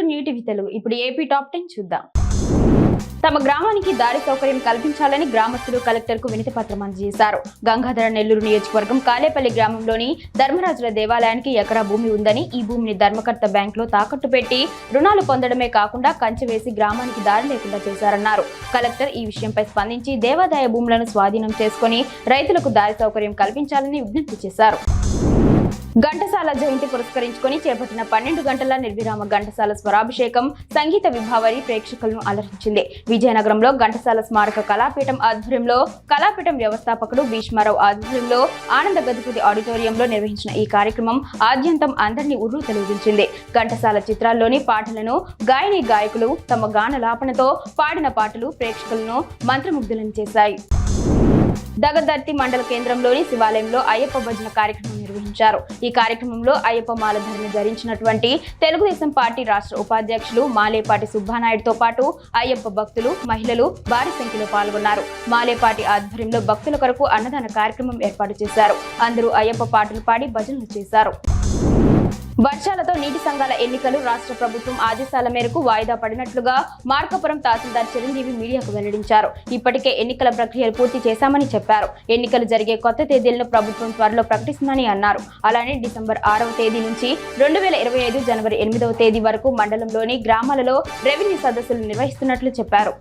Welcome to UTV Telugu. ఇప్పుడు AP top 10 చూద్దాం. తమ గ్రామానికి దారి సౌకర్యం కల్పించాలని గ్రామస్తులు కలెక్టర్కు వినతి పత్రం అందజేశారు. గంగాధర నెల్లూరు నియోజకవర్గం కాలేపల్లి గ్రామంలోని ధర్మరాజుల దేవాలయానికి ఎకరా భూమి ఉందని, ఈ భూమిని ధర్మకర్త బ్యాంకులో తాకట్టు పెట్టి రుణాలు పొందడమే కాకుండా కంచె వేసి గ్రామానికి దారి లేకుండా చేశారన్నారు. కలెక్టర్ ఈ విషయంపై స్పందించి దేవాదాయ భూములను స్వాధీనం చేసుకుని రైతులకు దారి సౌకర్యం కల్పించాలని విజ్ఞప్తి చేశారు. ఘంటసాల జయంతి పురస్కరించుకొని చేపట్టిన 12 గంటల నిర్విరామ ఘంటసాల స్వరాభిషేకం సంగీత విభావరి ప్రేక్షకులను అలరించింది. విజయనగరంలో ఘంటసాల స్మారక కళాపీఠం ఆధ్వర్యంలో కళాపీఠం వ్యవస్థాపకుడు భీష్మారావు ఆధ్వర్యంలో ఆనంద గజపతి ఆడిటోరియంలో నిర్వహించిన ఈ కార్యక్రమం ఆద్యంతం అందరినీ ఉర్రు తొలగించింది. ఘంటసాల చిత్రాల్లోని పాటలను గాయని గాయకులు తమ గానలాపనతో పాడిన పాటలు ప్రేక్షకులను మంత్రముగ్ధులను చేశాయి. దగదర్తి మండల కేంద్రంలోని శివాలయంలో అయ్యప్ప భజన కార్యక్రమం నిర్వహించారు. ఈ కార్యక్రమంలో అయ్యప్ప మాల ధర్మ ధరించినటువంటి తెలుగుదేశం పార్టీ రాష్ట్ర ఉపాధ్యక్షులు మాలేపాటి సుబ్బానాయుడుతో పాటు అయ్యప్ప భక్తులు, మహిళలు భారీ సంఖ్యలో పాల్గొన్నారు. మాలేపాటి ఆధ్వర్యంలో భక్తుల కొరకు అన్నదాన కార్యక్రమం ఏర్పాటు చేశారు. అందరూ అయ్యప్ప పాటలు పాడి భజనలు చేశారు. వర్షాలతో నీటి సంఘాల ఎన్నికలు రాష్ట్ర ప్రభుత్వం ఆదేశాల మేరకు వాయిదా పడినట్లుగా మార్కాపురం తహసీల్దార్ చిరంజీవి మీడియాకు వెల్లడించారు. ఇప్పటికే ఎన్నికల ప్రక్రియలు పూర్తి చేశామని చెప్పారు. ఎన్నికలు జరిగే కొత్త తేదీలను ప్రభుత్వం త్వరలో ప్రకటిస్తుందని అన్నారు. అలానే డిసెంబర్ 6వ తేదీ నుంచి 2025 జనవరి 8వ తేదీ వరకు మండలంలోని గ్రామాలలో రెవెన్యూ సదస్సులు నిర్వహిస్తున్నట్లు చెప్పారు.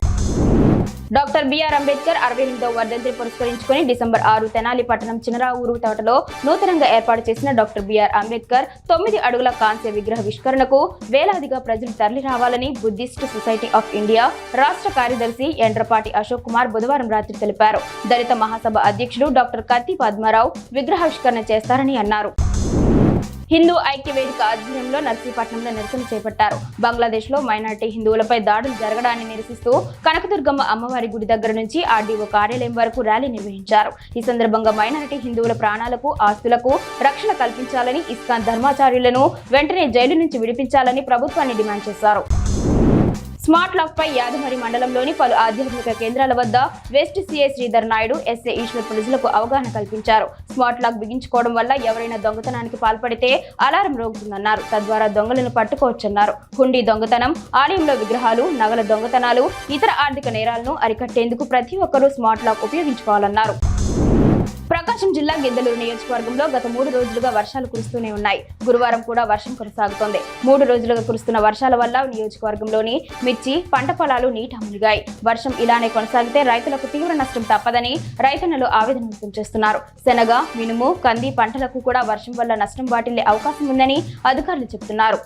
డాక్టర్ బిఆర్ అంబేద్కర్ 68వ వర్ధంతిని పురస్కరించుకుని డిసెంబర్ 6 తెనాలి పట్టణం చినరావూరు తోటలో నూతనంగా ఏర్పాటు చేసిన డాక్టర్ బిఆర్ అంబేద్కర్ 9 అడుగుల కాంస్య విగ్రహ విష్కరణకు వేలాదిగా ప్రజలు తరలి రావాలని బుద్ధిస్ట్ సొసైటీ ఆఫ్ ఇండియా రాష్ట్ర కార్యదర్శి ఎండ్రపాటి అశోక్ కుమార్ బుధవారం రాత్రి తెలిపారు. దళిత మహాసభ అధ్యక్షుడు డాక్టర్ కత్తి పద్మారావు విగ్రహావిష్కరణ చేస్తారని అన్నారు. హిందూ ఐక్య వేదిక ఆధ్వర్యంలో నర్సీపట్నంలో నిరసన చేపట్టారు. బంగ్లాదేశ్ లో మైనార్టీ హిందువులపై దాడులు జరగడాన్ని నిరసిస్తూ కనకదుర్గమ్మ అమ్మవారి గుడి దగ్గర నుంచి ఆర్డీఓ కార్యాలయం వరకు ర్యాలీ నిర్వహించారు. ఈ సందర్భంగా మైనారిటీ హిందువుల ప్రాణాలకు, ఆస్తులకు రక్షణ కల్పించాలని, ఇస్కాన్ ధర్మాచార్యులను వెంటనే జైలు నుంచి విడిపించాలని ప్రభుత్వాన్ని డిమాండ్ చేశారు. స్మార్ట్ లాక్ పై యాదమరి మండలంలోని పలు ఆధ్యాత్మిక కేంద్రాల వద్ద west CI Sridhar Naidu, S A Eshwar ప్రజలకు అవగాహన కల్పించారు. స్మార్ట్ లాక్ బిగించుకోవడం వల్ల ఎవరైనా దొంగతనానికి పాల్పడితే అలారం రోగుతుందన్నారు. తద్వారా దొంగలను పట్టుకోవచ్చన్నారు. హుండీ దొంగతనం, ఆలయంలో విగ్రహాలు, నగల దొంగతనాలు, ఇతర ఆర్థిక నేరాలను అరికట్టేందుకు ప్రతి ఒక్కరూ స్మార్ట్ లాక్ ఉపయోగించుకోవాలన్నారు. ప్రకాశం జిల్లా గిద్దలూరు నియోజకవర్గంలో గత 3 రోజులుగా వర్షాలు కురుస్తూనే ఉన్నాయి. గురువారం కూడా వర్షం కొనసాగుతోంది. 3 రోజులుగా కురుస్తున్న వర్షాల వల్ల నియోజకవర్గంలోని మిర్చి పంట పొలాలు నీట మునిగాయి. వర్షం ఇలానే కొనసాగితే రైతులకు తీవ్ర నష్టం తప్పదని రైతన్నలు ఆవేదన వ్యక్తం చేస్తున్నారు. శనగ, మినుము, కంది పంటలకు కూడా వర్షం వల్ల నష్టం వాటిల్లే అవకాశం ఉందని అధికారులు చెబుతున్నారు.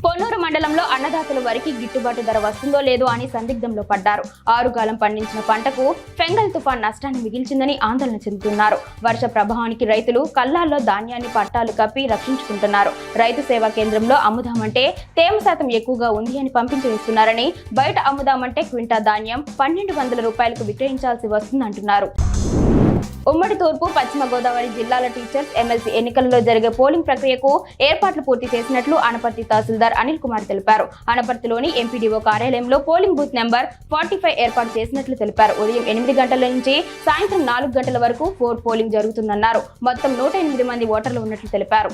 పొన్నూరు మండలంలో అన్నదాతలు వరికి గిట్టుబాటు ధర వస్తుందో లేదో అని సందిగ్ధంలో పడ్డారు. ఆరుగాలం పండించిన పంటకు ఫెంగల్ తుఫాన్ నష్టాన్ని మిగిల్చిందని ఆందోళన చెందుతున్నారు. వర్ష ప్రభావానికి రైతులు కళ్ళాల్లో ధాన్యాన్ని పట్టాలు కప్పి రక్షించుకుంటున్నారు. రైతు సేవా కేంద్రంలో అమ్ముదామంటే తేమ శాతం ఎక్కువగా ఉంది అని పంపించి వేస్తున్నారని, బయట అమ్ముదామంటే క్వింటా ధాన్యం 1200 రూపాయలకు విక్రయించాల్సి వస్తుందంటున్నారు. ఉమ్మడి తూర్పు, పశ్చిమ గోదావరి జిల్లాల టీచర్స్ ఎమ్మెల్సీ ఎన్నికలలో జరిగే పోలింగ్ ప్రక్రియకు ఏర్పాట్లు పూర్తి చేసినట్లు అనపర్తి తహసీల్దార్ అనిల్ కుమార్ తెలిపారు. అనపర్తిలోని ఎంపీడీఓ కార్యాలయంలో పోలింగ్ బూత్ నెంబర్ 45 ఏర్పాటు చేసినట్లు తెలిపారు. ఉదయం 8 గంటల నుంచి సాయంత్రం 4 గంటల వరకు 4 పోలింగ్ జరుగుతుందన్నారు. మొత్తం 108 మంది ఓటర్లు ఉన్నట్లు తెలిపారు.